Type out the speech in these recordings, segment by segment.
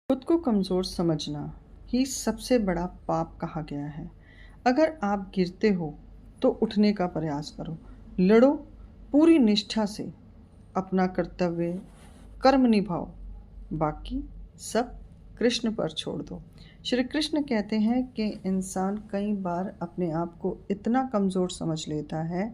खुद को कमज़ोर समझना ही सबसे बड़ा पाप कहा गया है। अगर आप गिरते हो तो उठने का प्रयास करो, लड़ो पूरी निष्ठा से, अपना कर्तव्य कर्म निभाओ, बाकी सब कृष्ण पर छोड़ दो। श्री कृष्ण कहते हैं कि इंसान कई बार अपने आप को इतना कमज़ोर समझ लेता है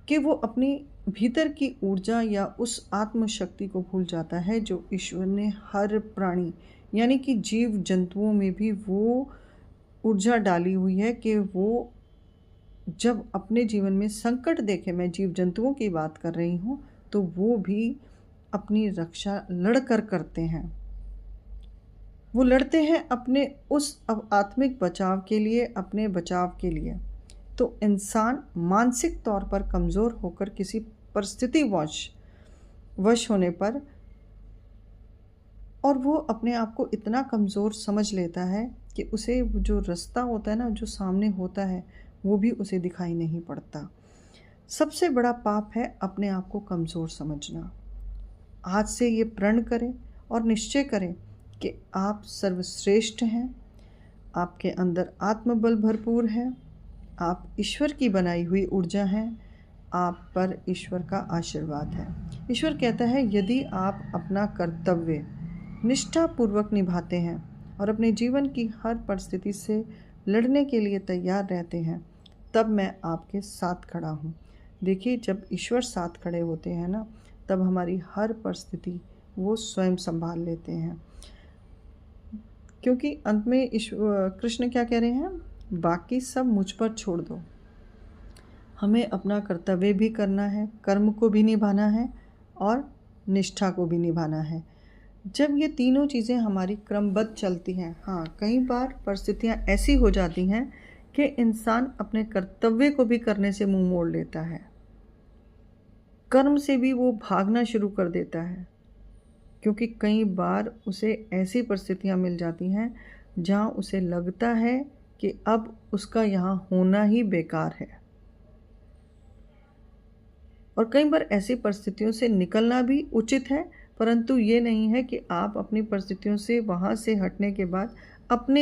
कि वो अपनी भीतर की ऊर्जा या उस आत्मशक्ति को भूल जाता है जो ईश्वर ने हर प्राणी यानी कि जीव जंतुओं में भी वो ऊर्जा डाली हुई है कि वो जब अपने जीवन में संकट देखे, मैं जीव जंतुओं की बात कर रही हूँ, तो वो भी अपनी रक्षा लड़कर करते हैं। वो लड़ते हैं अपने उस आत्मिक बचाव के लिए, अपने बचाव के लिए। तो इंसान मानसिक तौर पर कमज़ोर होकर किसी परिस्थिति वश होने पर और वो अपने आप को इतना कमज़ोर समझ लेता है कि उसे जो रास्ता होता है ना, जो सामने होता है, वो भी उसे दिखाई नहीं पड़ता। सबसे बड़ा पाप है अपने आप को कमज़ोर समझना। आज से ये प्रण करें और निश्चय करें कि आप सर्वश्रेष्ठ हैं, आपके अंदर आत्मबल भरपूर है, आप ईश्वर की बनाई हुई ऊर्जा हैं, आप पर ईश्वर का आशीर्वाद है। ईश्वर कहता है यदि आप अपना कर्तव्य निष्ठापूर्वक निभाते हैं और अपने जीवन की हर परिस्थिति से लड़ने के लिए तैयार रहते हैं, तब मैं आपके साथ खड़ा हूँ। देखिए, जब ईश्वर साथ खड़े होते हैं ना, तब हमारी हर परिस्थिति वो स्वयं संभाल लेते हैं। क्योंकि अंत में कृष्ण क्या कह रहे हैं, बाकी सब मुझ पर छोड़ दो। हमें अपना कर्तव्य भी करना है, कर्म को भी निभाना है और निष्ठा को भी निभाना है। जब ये तीनों चीज़ें हमारी क्रमबद्ध चलती हैं, हाँ, कई बार परिस्थितियाँ ऐसी हो जाती हैं कि इंसान अपने कर्तव्य को भी करने से मुंह मोड़ लेता है, कर्म से भी वो भागना शुरू कर देता है, क्योंकि कई बार उसे ऐसी परिस्थितियाँ मिल जाती हैं जहाँ उसे लगता है कि अब उसका यहाँ होना ही बेकार है। और कई बार ऐसी परिस्थितियों से निकलना भी उचित है, परंतु ये नहीं है कि आप अपनी परिस्थितियों से वहाँ से हटने के बाद अपने